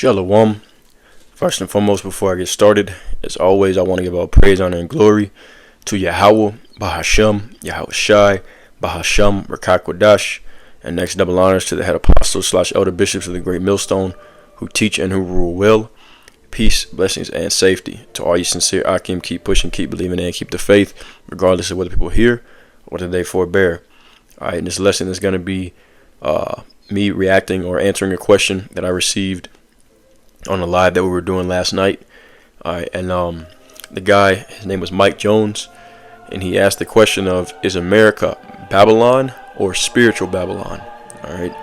Shalom. First and foremost, before I get started, as always, I want to give all praise, honor, and glory to Yahweh, Bahashem, Yahweh Shai, Bahashem, Rakakwadash, and next double honors to the head apostles / elder bishops of the Great Millstone who teach and who rule well. Peace, blessings, and safety to all you sincere Akim. Keep pushing, keep believing, and keep the faith, regardless of whether people hear or whether they forbear. All right, and this lesson is going to be me reacting or answering a question that I received on a live that we were doing last night. All right, and the guy, his name was Mike Jones, and he asked the question of, is America Babylon or spiritual Babylon? All right,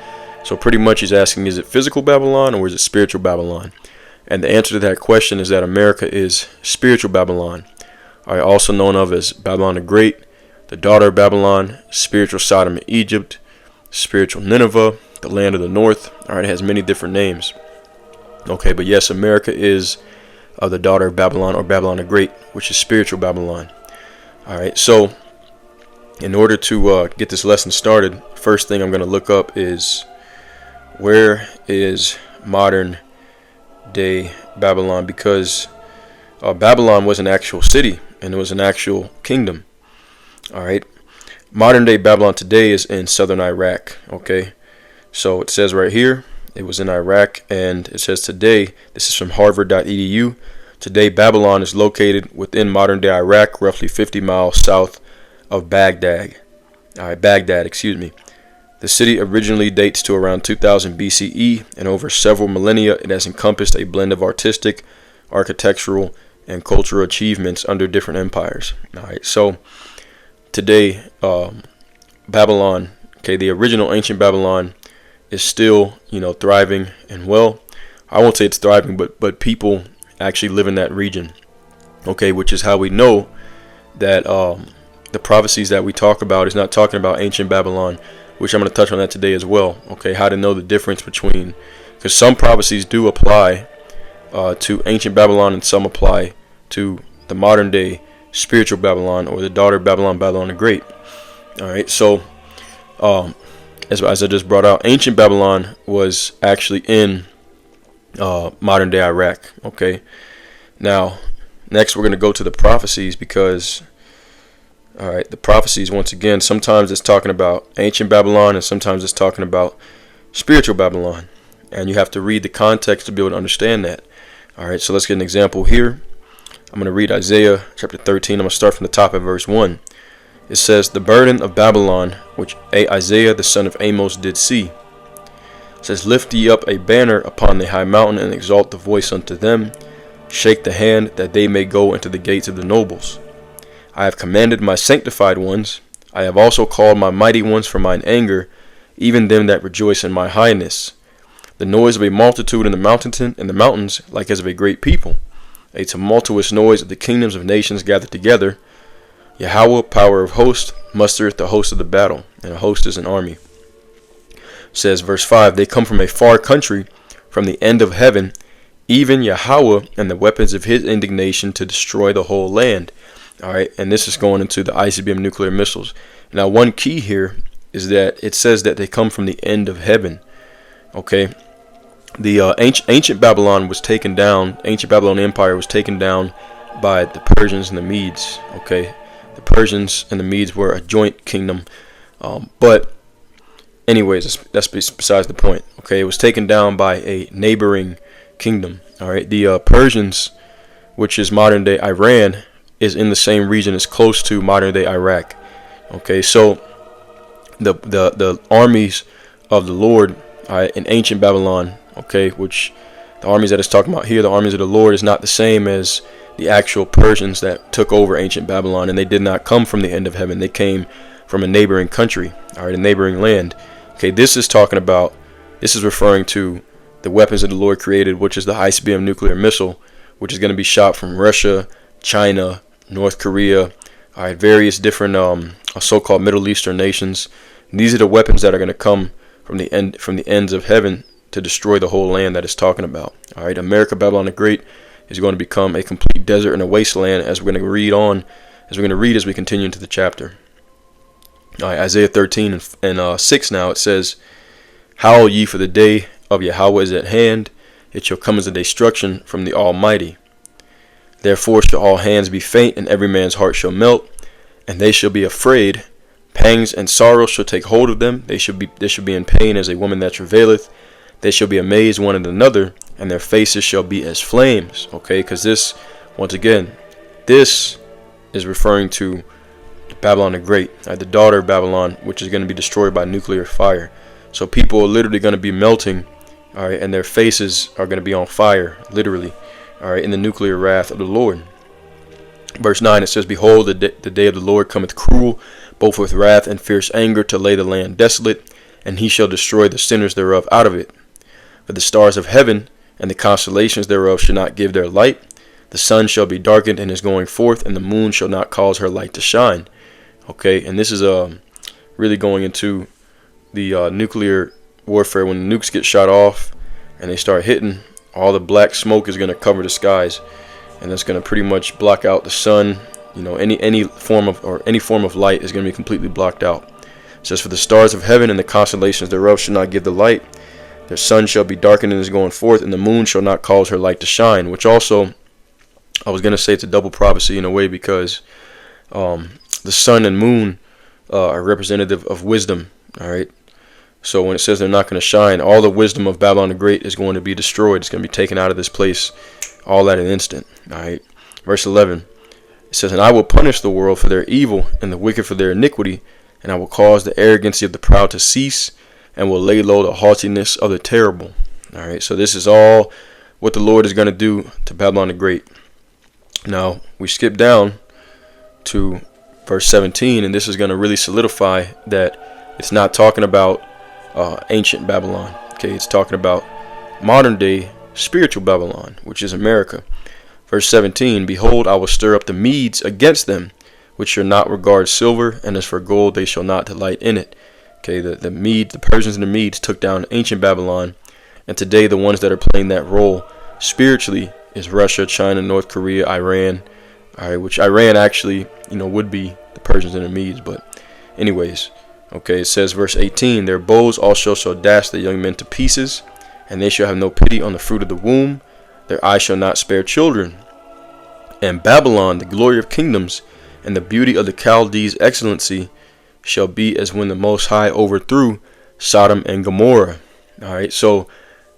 so pretty much he's asking, is it physical Babylon or is it spiritual Babylon? And the answer to that question is that America is spiritual Babylon, all right, also known of as Babylon the Great, the daughter of Babylon, spiritual Sodom and Egypt, spiritual Nineveh, the land of the north. All right, it has many different names. Okay, but yes, America is the daughter of Babylon, or Babylon the Great, which is spiritual Babylon. All right, so in order to get this lesson started, first thing I'm going to look up is, where is modern day Babylon? Because Babylon was an actual city and it was an actual kingdom. All right, modern day Babylon today is in southern Iraq. Okay, so it says right here it was in Iraq, and it says today, this is from harvard.edu, today Babylon is located within modern day Iraq, roughly 50 miles south of Baghdad. Baghdad. The city originally dates to around 2000 BCE, and over several millennia it has encompassed a blend of artistic, architectural, and cultural achievements under different empires. All right, so today Babylon, the original ancient Babylon, is still, thriving and well. I won't say it's thriving, but people actually live in that region. Okay, which is how we know that the prophecies that we talk about is not talking about ancient Babylon, which I'm going to touch on that today as well. Okay, how to know the difference between, because some prophecies do apply to ancient Babylon and some apply to the modern day spiritual Babylon, or the daughter of Babylon, Babylon the Great. All right, so as I just brought out, ancient Babylon was actually in modern day Iraq. Okay, now next we're going to go to the prophecies, because all right, the prophecies, once again, sometimes it's talking about ancient Babylon and sometimes it's talking about spiritual Babylon, and you have to read the context to be able to understand that. All right, so let's get an example here. I'm going to read Isaiah chapter 13. I'm going to start from the top at verse 1. It says, the burden of Babylon, which Isaiah the son of Amos did see. It says, lift ye up a banner upon the high mountain, and exalt the voice unto them. Shake the hand, that they may go into the gates of the nobles. I have commanded my sanctified ones. I have also called my mighty ones from mine anger, even them that rejoice in my highness. The noise of a multitude in the mountains, like as of a great people. A tumultuous noise of the kingdoms of nations gathered together. Yahweh, power of hosts, mustereth the host of the battle, and a host is an army. It says, verse 5, they come from a far country, from the end of heaven, even Yahweh and the weapons of his indignation to destroy the whole land. All right, and this is going into the ICBM nuclear missiles. Now, one key here is that it says that they come from the end of heaven. Okay, the ancient Babylon was taken down. Ancient Babylon Empire was taken down by the Persians and the Medes. Okay, the Persians and the Medes were a joint kingdom, but anyways, that's besides the point. Okay, it was taken down by a neighboring kingdom. All right, the Persians, which is modern day Iran, is in the same region as close to modern day Iraq. Okay, so the armies of the Lord in ancient Babylon, okay, which the armies that it's talking about here, the armies of the Lord, is not the same as the actual Persians that took over ancient Babylon, and they did not come from the end of heaven. They came from a neighboring country, all right, a neighboring land. Okay, this is referring to the weapons that the Lord created, which is the ICBM nuclear missile, which is going to be shot from Russia, China, North Korea, all right, various different so-called Middle Eastern nations. And these are the weapons that are going to come from the ends of heaven to destroy the whole land that it's talking about. All right, America, Babylon the Great, is going to become a complete desert and a wasteland, as we're going to read as we continue into the chapter. All right, Isaiah 13 and 6 now, it says, Howl ye, for the day of Yahweh is at hand, it shall come as a destruction from the Almighty. Therefore shall all hands be faint, and every man's heart shall melt, and they shall be afraid. Pangs and sorrow shall take hold of them. They shall be in pain as a woman that travaileth. They shall be amazed one at another, and their faces shall be as flames. Okay, because this, once again, this is referring to Babylon the Great, the daughter of Babylon, which is going to be destroyed by nuclear fire. So people are literally going to be melting, all right, and their faces are going to be on fire, literally, all right, in the nuclear wrath of the Lord. Verse 9, it says, Behold, the day of the Lord cometh cruel, both with wrath and fierce anger, to lay the land desolate, and he shall destroy the sinners thereof out of it. For the stars of heaven and the constellations thereof shall not give their light. The sun shall be darkened in his going forth, and the moon shall not cause her light to shine. Okay, and this is really going into the nuclear warfare. When the nukes get shot off and they start hitting, all the black smoke is going to cover the skies, and that's going to pretty much block out the sun. You know, any form of light is going to be completely blocked out. It says, For the stars of heaven and the constellations thereof shall not give the light. Their sun shall be darkened in his going forth, and the moon shall not cause her light to shine. Which also, I was going to say it's a double prophecy in a way, because the sun and moon are representative of wisdom. All right. So when it says they're not going to shine, all the wisdom of Babylon the Great is going to be destroyed. It's going to be taken out of this place all at an instant. All right. Verse 11. It says, And I will punish the world for their evil and the wicked for their iniquity, and I will cause the arrogancy of the proud to cease, and will lay low the haughtiness of the terrible. All right. So this is all what the Lord is going to do to Babylon the Great. Now we skip down to verse 17, and this is going to really solidify that it's not talking about ancient Babylon. Okay, it's talking about modern day spiritual Babylon, which is America. Verse 17, Behold, I will stir up the Medes against them, which shall not regard silver, and as for gold, they shall not delight in it. Okay, the Persians and the Medes took down ancient Babylon, and today the ones that are playing that role spiritually is Russia, China, North Korea, Iran. All right, which Iran actually, would be the Persians and the Medes, but anyways. Okay, it says, verse 18, Their bows also shall dash the young men to pieces, and they shall have no pity on the fruit of the womb. Their eyes shall not spare children. And Babylon, the glory of kingdoms, and the beauty of the Chaldees' excellency, shall be as when the Most High overthrew Sodom and Gomorrah. All right, so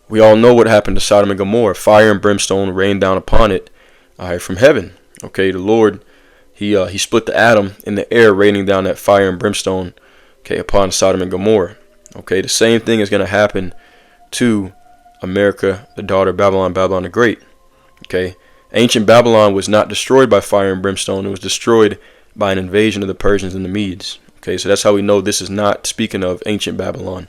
we all know what happened to Sodom and Gomorrah. Fire and brimstone rained down upon it, all right, from heaven. Okay, the Lord, he split the atom in the air, raining down that fire and brimstone, okay, upon Sodom and Gomorrah. Okay, the same thing is going to happen to America, the daughter of Babylon, Babylon the Great. Okay, ancient Babylon was not destroyed by fire and brimstone. It was destroyed by an invasion of the Persians and the Medes. Okay, so that's how we know this is not speaking of ancient Babylon.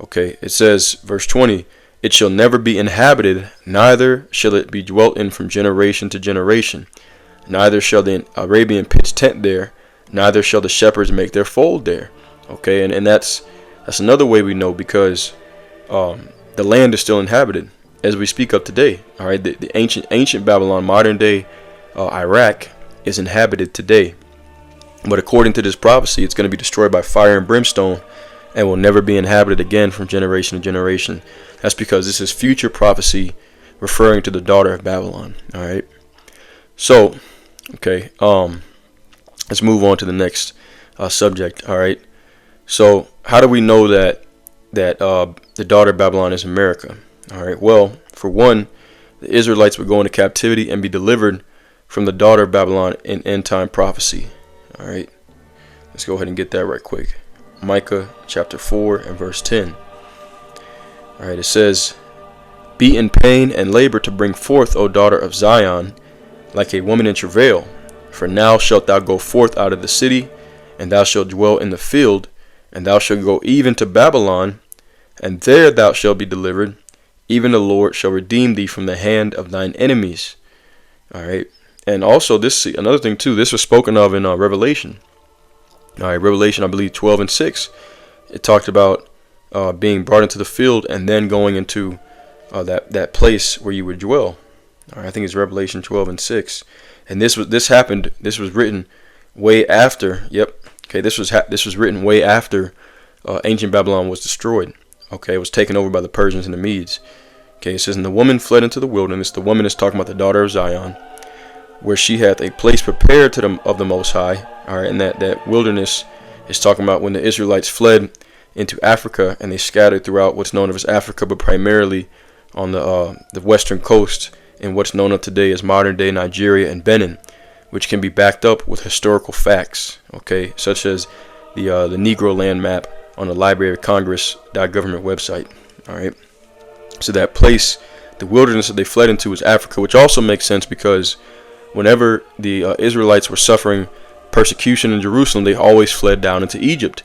Okay, it says, verse 20, It shall never be inhabited, neither shall it be dwelt in from generation to generation. Neither shall the Arabian pitch tent there, neither shall the shepherds make their fold there. Okay, and that's another way we know, because the land is still inhabited as we speak of today. All right, the ancient Babylon, modern day Iraq, is inhabited today. But according to this prophecy, it's going to be destroyed by fire and brimstone and will never be inhabited again from generation to generation. That's because this is future prophecy referring to the daughter of Babylon. All right. So, okay, let's move on to the next subject. All right. So, how do we know that the daughter of Babylon is America? All right. Well, for one, the Israelites would go into captivity and be delivered from the daughter of Babylon in end time prophecy. All right. Let's go ahead and get that right quick. Micah chapter 4 and verse 10. All right. It says, Be in pain and labor to bring forth, O daughter of Zion, like a woman in travail. For now shalt thou go forth out of the city, and thou shalt dwell in the field, and thou shalt go even to Babylon, and there thou shalt be delivered. Even the Lord shall redeem thee from the hand of thine enemies. All right. And also this, another thing too, this was spoken of in Revelation. All right, Revelation, I believe 12 and 6. It talked about being brought into the field and then going into that place where you would dwell. All right, I think it's Revelation 12 and 6. And this was written way after. Yep. Okay, this was written way after ancient Babylon was destroyed. Okay, it was taken over by the Persians and the Medes. Okay, it says, and the woman fled into the wilderness. The woman is talking about the daughter of Zion, where she hath a place prepared to them of the Most High. All right, and that wilderness is talking about when the Israelites fled into Africa and they scattered throughout what's known as Africa, but primarily on the western coast in what's known of today as modern day Nigeria and Benin, which can be backed up with historical facts, okay, such as the Negro land map on the Library of Congress .government website. All right, so that place, the wilderness that they fled into, was Africa, which also makes sense because whenever the Israelites were suffering persecution in Jerusalem, they always fled down into Egypt.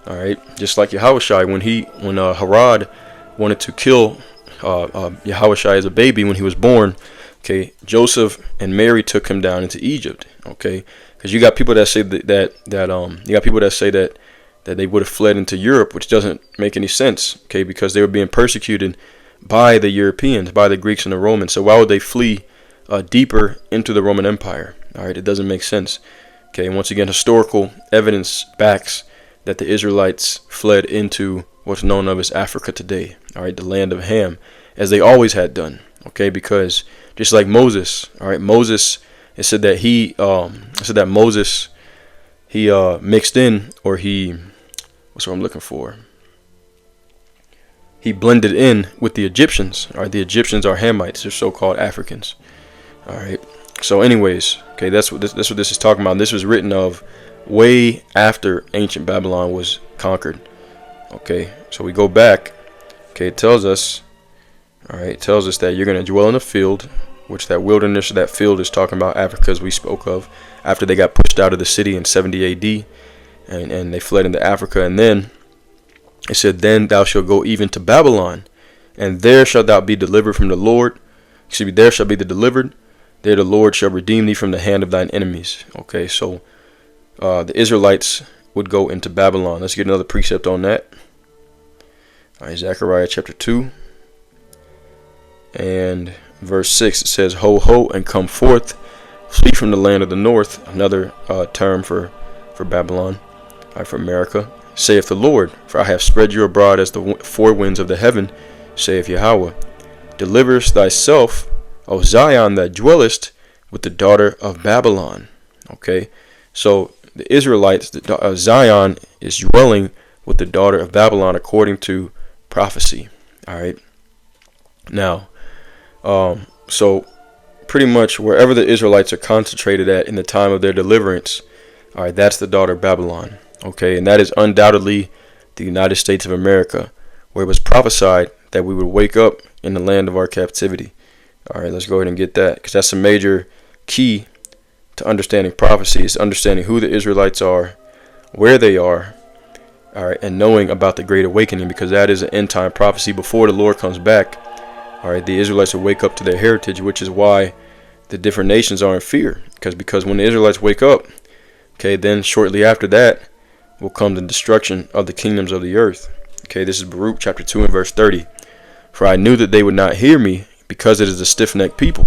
All right, just like Yahushua, when Herod wanted to kill Yahushua as a baby when he was born, okay, Joseph and Mary took him down into Egypt, okay, because you got people that say that they would have fled into Europe, which doesn't make any sense, okay, because they were being persecuted by the Europeans, by the Greeks and the Romans. So why would they flee deeper into the Roman Empire? All right, it doesn't make sense. Okay, and once again, historical evidence backs that the Israelites fled into what's known of as Africa today. All right, the land of Ham, as they always had done. Okay, because just like Moses, all right, Moses, it said that Moses mixed in, or what's what I'm looking for? He blended in with the Egyptians. All right, the Egyptians are Hamites, they're so-called Africans. All right. So, anyways, okay, that's what this is talking about. This was written of way after ancient Babylon was conquered. Okay, so we go back. Okay, it tells us. All right, it tells us that you're going to dwell in a field, which that wilderness, that field is talking about Africa, as we spoke of, after they got pushed out of the city in 70 A.D. and they fled into Africa, and then it said, then thou shalt go even to Babylon, and there shalt thou be delivered from the Lord. Excuse me, there shall be the delivered. There the Lord shall redeem thee from the hand of thine enemies. Okay, so the Israelites would go into Babylon. Let's get another precept on that. All right, Zechariah chapter 2 and verse 6. It says, ho, ho, and come forth, flee from the land of the north. Another term for Babylon, for America. Saith the Lord, for I have spread you abroad as the four winds of the heaven, saith Yahweh. Deliverest thyself, O Zion, that dwellest with the daughter of Babylon. Okay, so the Israelites, Zion is dwelling with the daughter of Babylon according to prophecy. All right, now, so pretty much wherever the Israelites are concentrated at in the time of their deliverance, all right, that's the daughter of Babylon. Okay, and that is undoubtedly the United States of America, where it was prophesied that we would wake up in the land of our captivity. All right, let's go ahead and get that, because that's a major key to understanding prophecy, is understanding who the Israelites are, where they are, all right, and knowing about the Great Awakening, because that is an end time prophecy before the Lord comes back. All right, the Israelites will wake up to their heritage, which is why the different nations are in fear, because when the Israelites wake up, okay, then shortly after that will come the destruction of the kingdoms of the earth. Okay, this is Baruch chapter 2 and verse 30. For I knew that they would not hear me, because it is a stiff-necked people.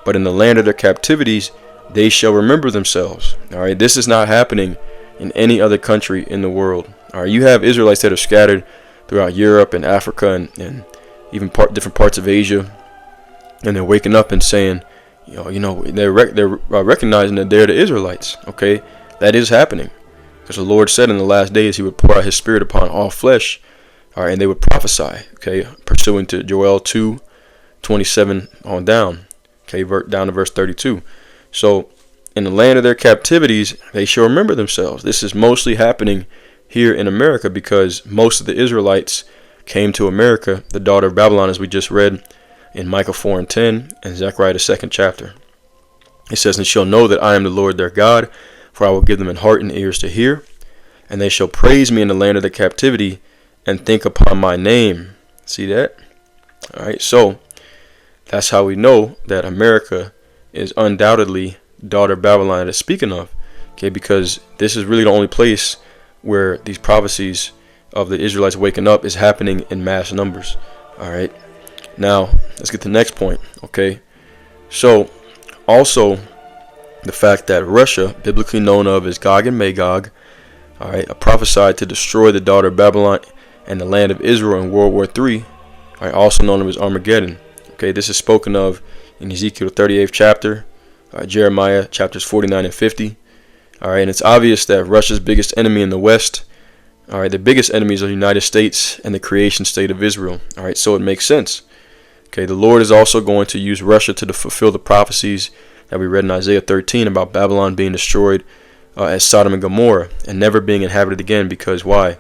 But in the land of their captivities, they shall remember themselves. All right, this is not happening in any other country in the world. All right, you have Israelites that are scattered throughout Europe and Africa and even different parts of Asia, and they're waking up and saying, they're recognizing that they're the Israelites. Okay, that is happening. Because the Lord said in the last days he would pour out his spirit upon all flesh, all right, and they would prophesy, okay, pursuing to Joel 2:27 on down, okay, down to verse 32. So, in the land of their captivities, they shall remember themselves. This is mostly happening here in America because most of the Israelites came to America, the daughter of Babylon, as we just read in Micah 4 and 10 and Zechariah the 2nd chapter. It says, and shall know that I am the Lord their God, for I will give them an heart and ears to hear, and they shall praise me in the land of their captivity, and think upon my name. See that? All right, so that's how we know that America is undoubtedly daughter Babylon that it's speaking of. Okay, because this is really the only place where these prophecies of the Israelites waking up is happening in mass numbers. All right, now let's get to the next point. Okay, so also the fact that Russia, biblically known of as Gog and Magog, all right, prophesied to destroy the daughter of Babylon and the land of Israel in World War III. all right, also known as Armageddon. Okay, this is spoken of in Ezekiel 38th chapter, Jeremiah chapters 49 and 50. All right, and it's obvious that Russia's biggest enemy in the West, all right, the biggest enemies are the United States and the creation state of Israel. All right, so it makes sense. Okay, the Lord is also going to use Russia to fulfill the prophecies that we read in Isaiah 13 about Babylon being destroyed as Sodom and Gomorrah and never being inhabited again. Because why?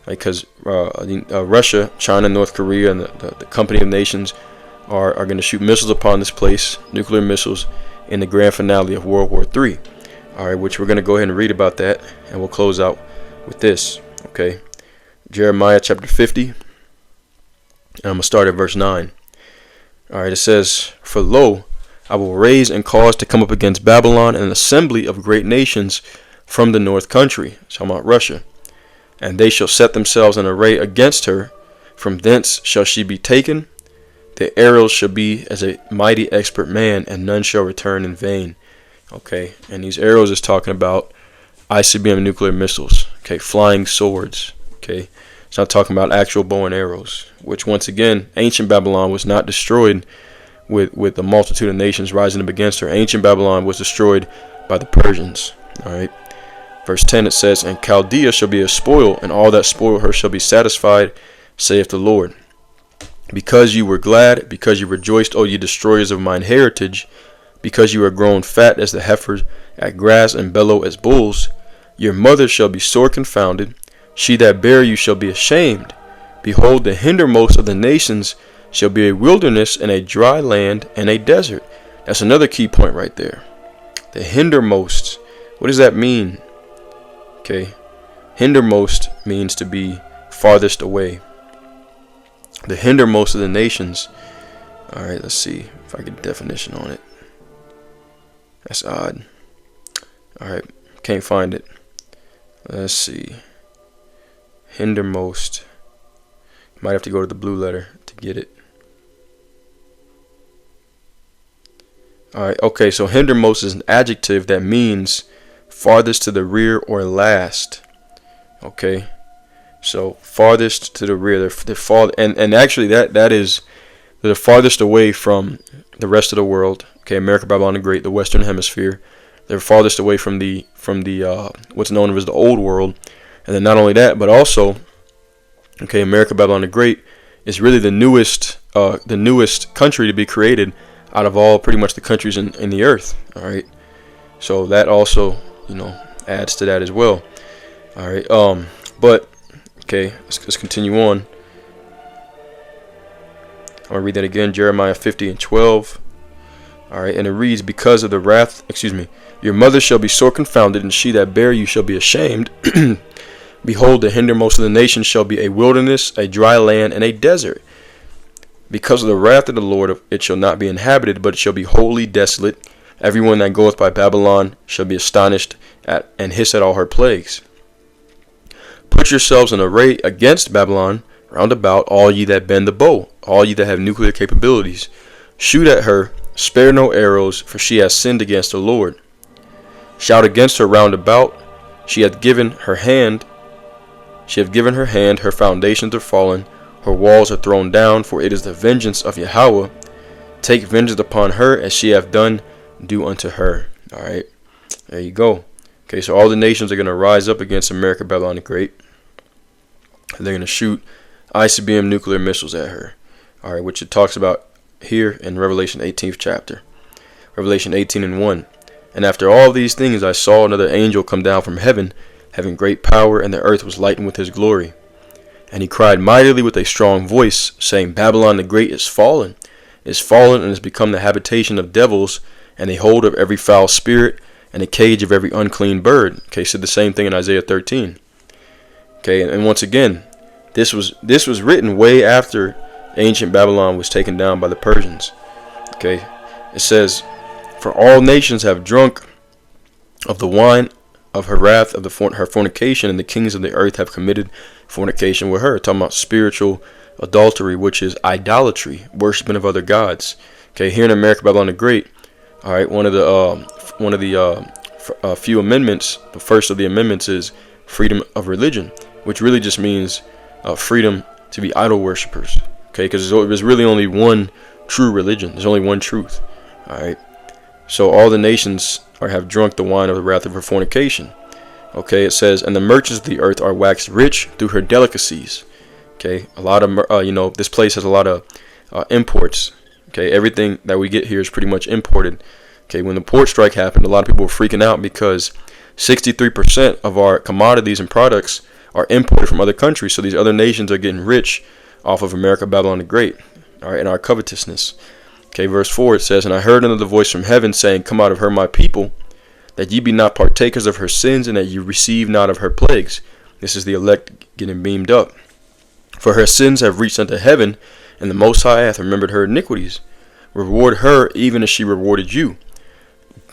Because Russia, China, North Korea, and the company of nations are going to shoot missiles upon this place, nuclear missiles, in the grand finale of World War III. All right, which we're going to go ahead and read about that, and we'll close out with this. Okay, Jeremiah chapter 50, and I'm going to start at verse 9. All right, it says, "For lo, I will raise and cause to come up against Babylon an assembly of great nations from the north country," talking about Russia, "and they shall set themselves in array against her. From thence shall she be taken. The arrows shall be as a mighty expert man, and none shall return in vain." Okay, and these arrows is talking about ICBM nuclear missiles. Okay, flying swords. Okay, it's not talking about actual bow and arrows, which once again, ancient Babylon was not destroyed with a multitude of nations rising up against her. Ancient Babylon was destroyed by the Persians. All right, verse 10 it says, "And Chaldea shall be a spoil, and all that spoil her shall be satisfied, saith the Lord. Because you were glad, because you rejoiced, O ye destroyers of mine heritage, because you are grown fat as the heifers at grass and bellow as bulls, your mother shall be sore confounded, she that bare you shall be ashamed. Behold, the hindermost of the nations shall be a wilderness and a dry land and a desert." That's another key point right there. The hindermost. What does that mean? Okay, hindermost means to be farthest away. The hindermost of the nations. All right, let's see if I get a definition on it. That's odd. All right, can't find it. Let's see. Hindermost. Might have to go to the blue letter to get it. All right, okay, so hindermost is an adjective that means farthest to the rear or last. Okay, so farthest to the rear, they're far, and actually that is they're farthest away from the rest of the world. Okay, America, Babylon the Great, the Western Hemisphere. They're farthest away from the what's known as the Old World, and then not only that, but also, okay, America, Babylon the Great is really the newest country to be created out of all pretty much the countries in the earth. All right, so that also adds to that as well. All right, but okay, let's continue on. I'm gonna read that again, Jeremiah 50 and 12. All right, and it reads, "Because of the wrath, your mother shall be sore confounded, and she that bare you shall be ashamed. Behold, the hindermost of the nations shall be a wilderness, a dry land, and a desert. Because of the wrath of the Lord, it shall not be inhabited, but it shall be wholly desolate. Everyone that goeth by Babylon shall be astonished at and hiss at all her plagues. Put yourselves in array against Babylon round about, all ye that bend the bow, all ye that have nuclear capabilities. Shoot at her, spare no arrows, for she has sinned against the Lord. Shout against her round about, she hath given her hand, her foundations are fallen, her walls are thrown down, for it is the vengeance of Yahweh. Take vengeance upon her, as she hath done, do unto her." All right, there you go. Okay, so all the nations are going to rise up against America, Babylon the Great. They're going to shoot ICBM nuclear missiles at her. All right, which it talks about here in Revelation 18th chapter. Revelation 18 and 1. "And after all these things I saw another angel come down from heaven, having great power, and the earth was lightened with his glory. And he cried mightily with a strong voice, saying, Babylon the Great is fallen, and is become the habitation of devils, and a hold of every foul spirit, and a cage of every unclean bird." Okay, said the same thing in Isaiah 13. Okay, and once again, this was written way after ancient Babylon was taken down by the Persians. Okay, it says, "For all nations have drunk of the wine of her wrath, of her fornication, and the kings of the earth have committed fornication with her." Talking about spiritual adultery, which is idolatry, worshiping of other gods. Okay, here in America, Babylon the Great. All right, one of the few amendments. The first of the amendments is freedom of religion, which really just means freedom to be idol worshippers. Okay, because there's really only one true religion. There's only one truth. All right. So all the nations have drunk the wine of the wrath of her fornication. Okay, it says, and the merchants of the earth are waxed rich through her delicacies. Okay, a lot of this place has a lot of imports. Okay, everything that we get here is pretty much imported. Okay, when the port strike happened, a lot of people were freaking out because 63% of our commodities and products are imported from other countries. So these other nations are getting rich off of America, Babylon the Great. All right, and our covetousness. Okay, verse 4, it says, and I heard another voice from heaven saying, come out of her, my people, that ye be not partakers of her sins, and that ye receive not of her plagues. This is the elect getting beamed up. For her sins have reached unto heaven, and the Most High hath remembered her iniquities. Reward her even as she rewarded you,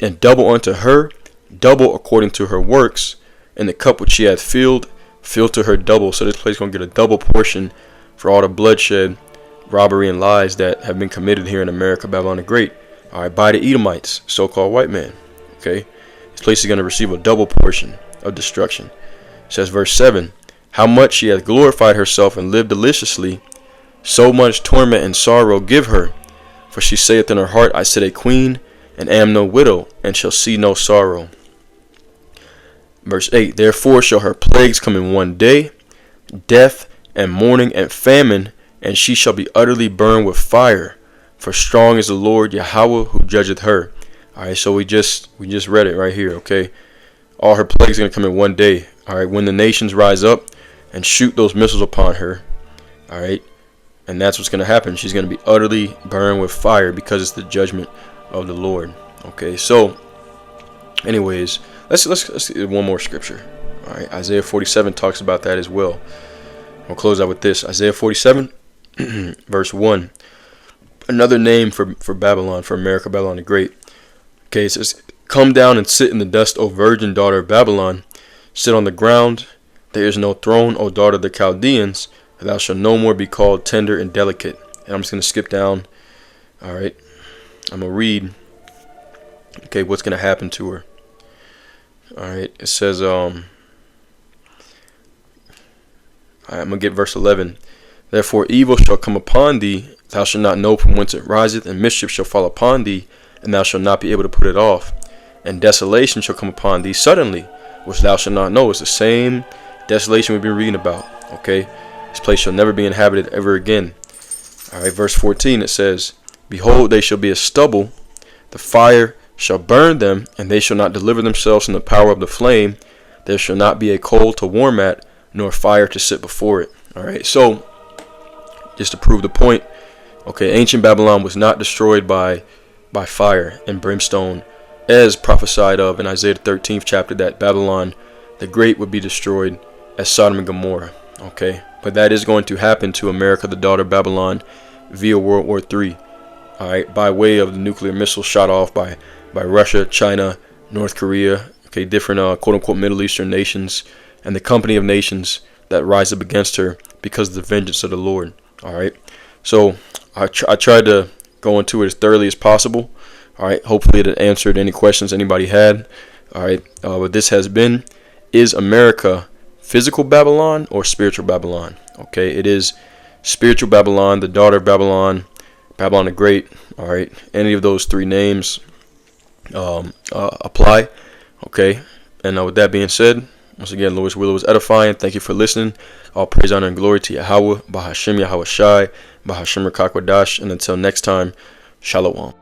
and double unto her, double according to her works, and the cup which she hath filled, fill to her double. So this place is going to get a double portion for all the bloodshed, robbery, and lies that have been committed here in America, Babylon the Great. All right, by the Edomites, so-called white man. Okay, this place is going to receive a double portion of destruction. It says, verse 7, how much she hath glorified herself and lived deliciously, so much torment and sorrow give her. For she saith in her heart, I sit a queen, and am no widow, and shall see no sorrow. Verse 8, therefore shall her plagues come in one day, death and mourning and famine, and she shall be utterly burned with fire. For strong is the Lord Yahweh who judgeth her. All right, so we just read it right here. Okay, all her plagues are going to come in one day. All right, when the nations rise up and shoot those missiles upon her. All right, and that's what's going to happen. She's going to be utterly burned with fire because it's the judgment of the Lord. Okay, so anyways, let's get one more scripture. All right, Isaiah 47 talks about that as well. We'll close out with this. Isaiah 47 verse 1. Another name for Babylon, for America, Babylon the Great. Okay, it says, come down and sit in the dust, O virgin daughter of Babylon. Sit on the ground. There is no throne, O daughter of the Chaldeans. Thou shalt no more be called tender and delicate. And I'm just going to skip down. All right. I'm going to read. Okay, what's going to happen to her. All right. It says, all right, I'm going to get verse 11. Therefore evil shall come upon thee, thou shalt not know from whence it riseth, and mischief shall fall upon thee, and thou shalt not be able to put it off. And desolation shall come upon thee suddenly, which thou shalt not know. It's the same desolation we've been reading about. Okay, this place shall never be inhabited ever again. All right, verse 14, it says, behold, they shall be as stubble, the fire shall burn them, and they shall not deliver themselves from the power of the flame. There shall not be a coal to warm at, nor fire to sit before it. All right, so just to prove the point, okay, ancient Babylon was not destroyed by fire and brimstone, as prophesied of in Isaiah the 13th chapter, that Babylon the Great would be destroyed as Sodom and Gomorrah. Okay, but that is going to happen to America, the daughter of Babylon, via World War III. All right, by way of the nuclear missiles shot off by Russia, China, North Korea. Okay, different quote unquote Middle Eastern nations, and the company of nations that rise up against her because of the vengeance of the Lord. All right, so I tried to go into it as thoroughly as possible. All right, hopefully it answered any questions anybody had. All right, but this has been, is America physical Babylon or spiritual Babylon? Okay, it is spiritual Babylon, the daughter of Babylon, Babylon the Great. All right, any of those three names apply. Okay, and with that being said, once again, Lord's will was edifying. Thank you for listening. All praise, honor, and glory to Yahweh, Bahashem Yahweh Shai, Bahashem Rakakwadash, and until next time, Shalom.